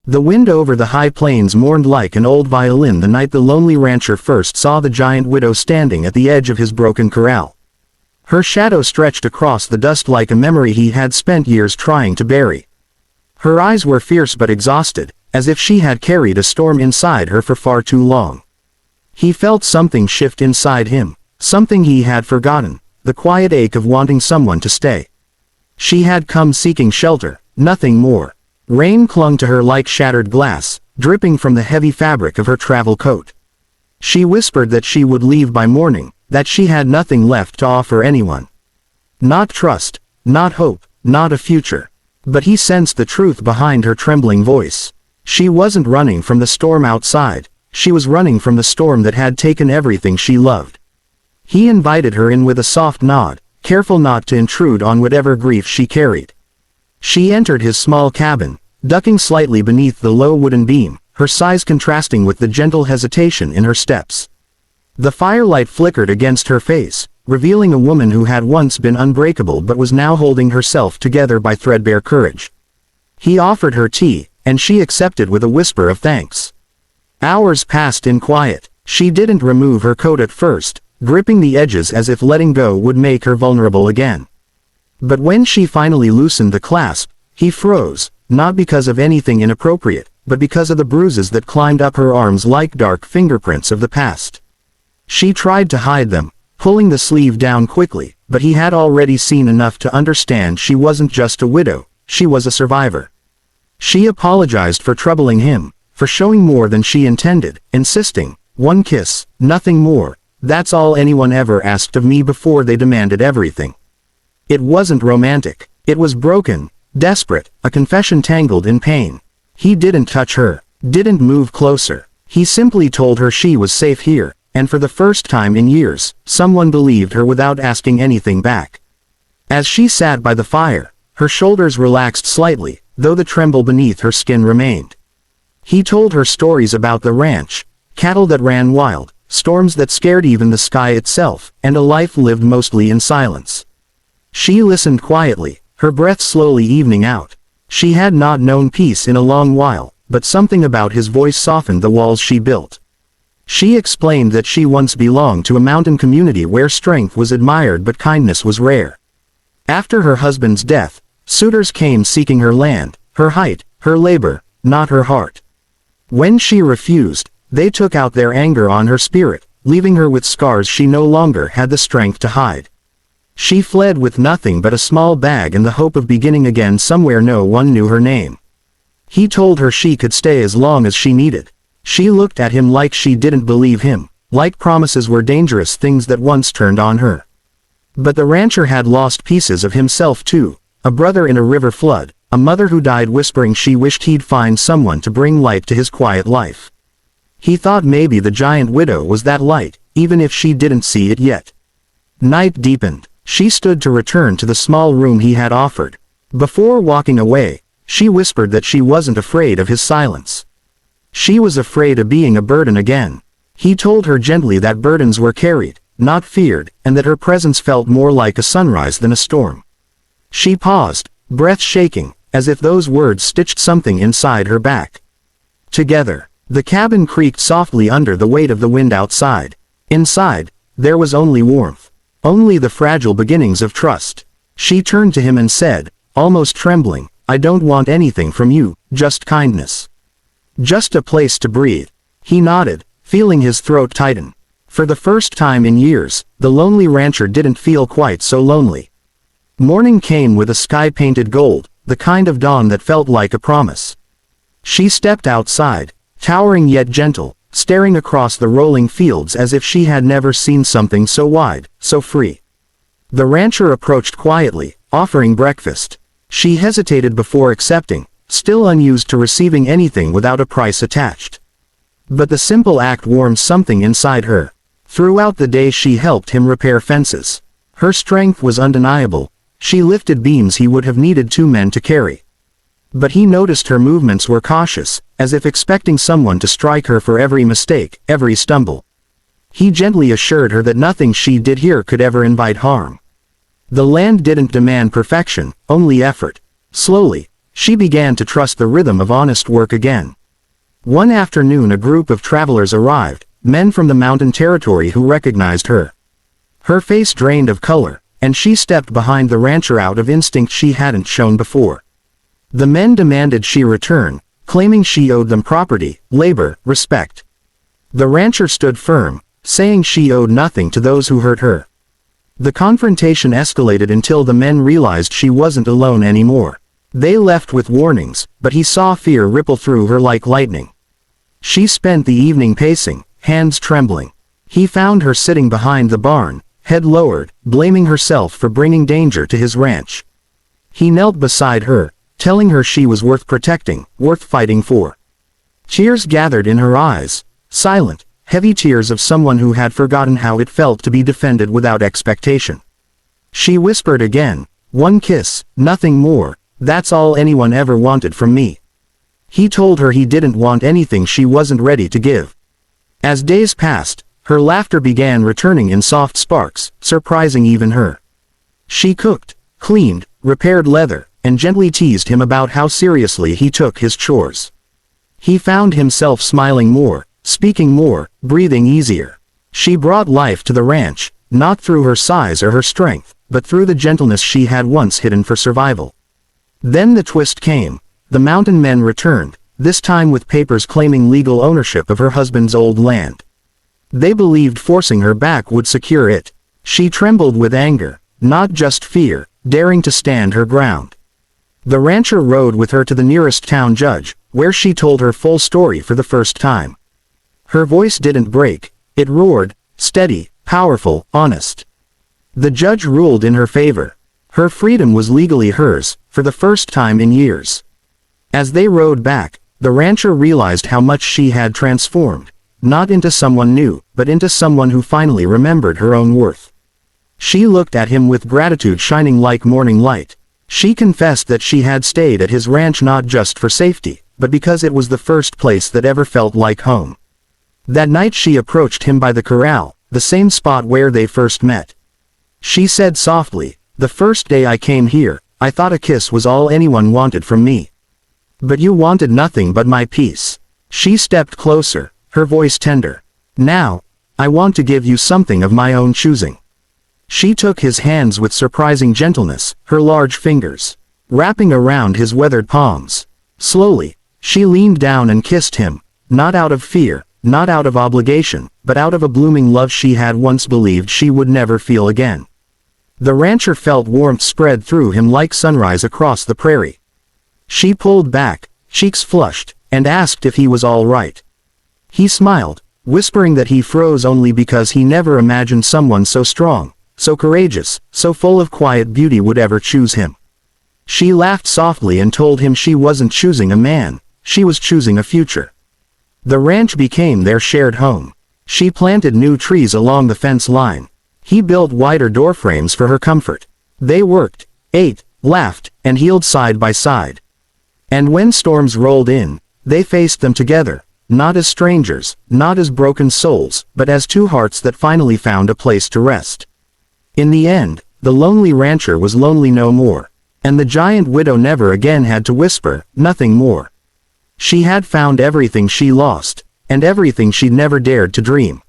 The wind over the high plains mourned like an old violin the night the lonely rancher first saw the giant widow standing at the edge of his broken corral. Her shadow stretched across the dust like a memory he had spent years trying to bury. Her eyes were fierce but exhausted, as if she had carried a storm inside her for far too long. He felt something shift inside him, something he had forgotten, the quiet ache of wanting someone to stay. She had come seeking shelter, nothing more. Rain clung to her like shattered glass, dripping from the heavy fabric of her travel coat. She whispered that she would leave by morning, that she had nothing left to offer anyone. Not trust, not hope, not a future. But he sensed the truth behind her trembling voice. She wasn't running from the storm outside, she was running from the storm that had taken everything she loved. He invited her in with a soft nod, careful not to intrude on whatever grief she carried. She entered his small cabin, ducking slightly beneath the low wooden beam, her size contrasting with the gentle hesitation in her steps. The firelight flickered against her face, revealing a woman who had once been unbreakable but was now holding herself together by threadbare courage. He offered her tea, and she accepted with a whisper of thanks. Hours passed in quiet. She didn't remove her coat at first, gripping the edges as if letting go would make her vulnerable again. But when she finally loosened the clasp, he froze, not because of anything inappropriate, but because of the bruises that climbed up her arms like dark fingerprints of the past. She tried to hide them, pulling the sleeve down quickly, but he had already seen enough to understand she wasn't just a widow, she was a survivor. She apologized for troubling him, for showing more than she intended, insisting, "One kiss, nothing more, that's all anyone ever asked of me before they demanded everything." It wasn't romantic. It was broken, desperate, a confession tangled in pain. He didn't touch her, didn't move closer. He simply told her she was safe here, and for the first time in years, someone believed her without asking anything back. As she sat by the fire, her shoulders relaxed slightly, though the tremble beneath her skin remained. He told her stories about the ranch, cattle that ran wild, storms that scared even the sky itself, and a life lived mostly in silence. She listened quietly, her breath slowly evening out. She had not known peace in a long while, but something about his voice softened the walls she built. She explained that she once belonged to a mountain community where strength was admired but kindness was rare. After her husband's death, suitors came seeking her land, her height, her labor, not her heart. When she refused, they took out their anger on her spirit, leaving her with scars she no longer had the strength to hide. She fled with nothing but a small bag and the hope of beginning again somewhere no one knew her name. He told her she could stay as long as she needed. She looked at him like she didn't believe him, like promises were dangerous things that once turned on her. But the rancher had lost pieces of himself too, a brother in a river flood, a mother who died whispering she wished he'd find someone to bring light to his quiet life. He thought maybe the giant widow was that light, even if she didn't see it yet. Night deepened. She stood to return to the small room he had offered. Before walking away, she whispered that she wasn't afraid of his silence. She was afraid of being a burden again. He told her gently that burdens were carried, not feared, and that her presence felt more like a sunrise than a storm. She paused, breath shaking, as if those words stitched something inside her back. Together, the cabin creaked softly under the weight of the wind outside. Inside, there was only warmth. Only the fragile beginnings of trust. She turned to him and said, almost trembling, "I don't want anything from you, just kindness. Just a place to breathe." He nodded, feeling his throat tighten. For the first time in years, the lonely rancher didn't feel quite so lonely. Morning came with a sky painted gold, the kind of dawn that felt like a promise. She stepped outside, towering yet gentle, staring across the rolling fields as if she had never seen something so wide, so free. The rancher approached quietly, offering breakfast. She hesitated before accepting, still unused to receiving anything without a price attached. But the simple act warmed something inside her. Throughout the day she helped him repair fences. Her strength was undeniable. She lifted beams he would have needed two men to carry. But he noticed her movements were cautious, as if expecting someone to strike her for every mistake, every stumble. He gently assured her that nothing she did here could ever invite harm. The land didn't demand perfection, only effort. Slowly, She began to trust the rhythm of honest work again. One afternoon a group of travelers arrived, men from the mountain territory who recognized her. Her face drained of color, and she stepped behind the rancher out of instinct she hadn't shown before. The men demanded she return, claiming she owed them property, labor, respect. The rancher stood firm, saying she owed nothing to those who hurt her. The confrontation escalated until the men realized she wasn't alone anymore. They left with warnings, but he saw fear ripple through her like lightning. She spent the evening pacing, hands trembling. He found her sitting behind the barn, head lowered, blaming herself for bringing danger to his ranch. He knelt beside her, telling her she was worth protecting, worth fighting for. Tears gathered in her eyes, silent, heavy tears of someone who had forgotten how it felt to be defended without expectation. She whispered again, "One kiss, nothing more, that's all anyone ever wanted from me." He told her he didn't want anything she wasn't ready to give. As days passed, her laughter began returning in soft sparks, surprising even her. She cooked, cleaned, repaired leather, and gently teased him about how seriously he took his chores. He found himself smiling more, speaking more, breathing easier. She brought life to the ranch, not through her size or her strength, but through the gentleness she had once hidden for survival. Then the twist came. The mountain men returned, this time with papers claiming legal ownership of her husband's old land. They believed forcing her back would secure it. She trembled with anger, not just fear, daring to stand her ground. The rancher rode with her to the nearest town judge, where she told her full story for the first time. Her voice didn't break, it roared, steady, powerful, honest. The judge ruled in her favor. Her freedom was legally hers, for the first time in years. As they rode back, the rancher realized how much she had transformed, not into someone new, but into someone who finally remembered her own worth. She looked at him with gratitude shining like morning light. She confessed that she had stayed at his ranch not just for safety, but because it was the first place that ever felt like home. That night she approached him by the corral, the same spot where they first met. She said softly, "The first day I came here, I thought a kiss was all anyone wanted from me. But you wanted nothing but my peace." She stepped closer, her voice tender. "Now, I want to give you something of my own choosing." She took his hands with surprising gentleness, her large fingers wrapping around his weathered palms. Slowly, she leaned down and kissed him, not out of fear, not out of obligation, but out of a blooming love she had once believed she would never feel again. The rancher felt warmth spread through him like sunrise across the prairie. She pulled back, cheeks flushed, and asked if he was all right. He smiled, whispering that he froze only because he never imagined someone so strong, so courageous, so full of quiet beauty would ever choose him. She laughed softly and told him she wasn't choosing a man, she was choosing a future. The ranch became their shared home. She planted new trees along the fence line. He built wider doorframes for her comfort. They worked, ate, laughed, and healed side by side. And when storms rolled in, they faced them together, not as strangers, not as broken souls, but as two hearts that finally found a place to rest. In the end, the lonely rancher was lonely no more, and the giant widow never again had to whisper, "Nothing more." She had found everything she lost, and everything she'd never dared to dream.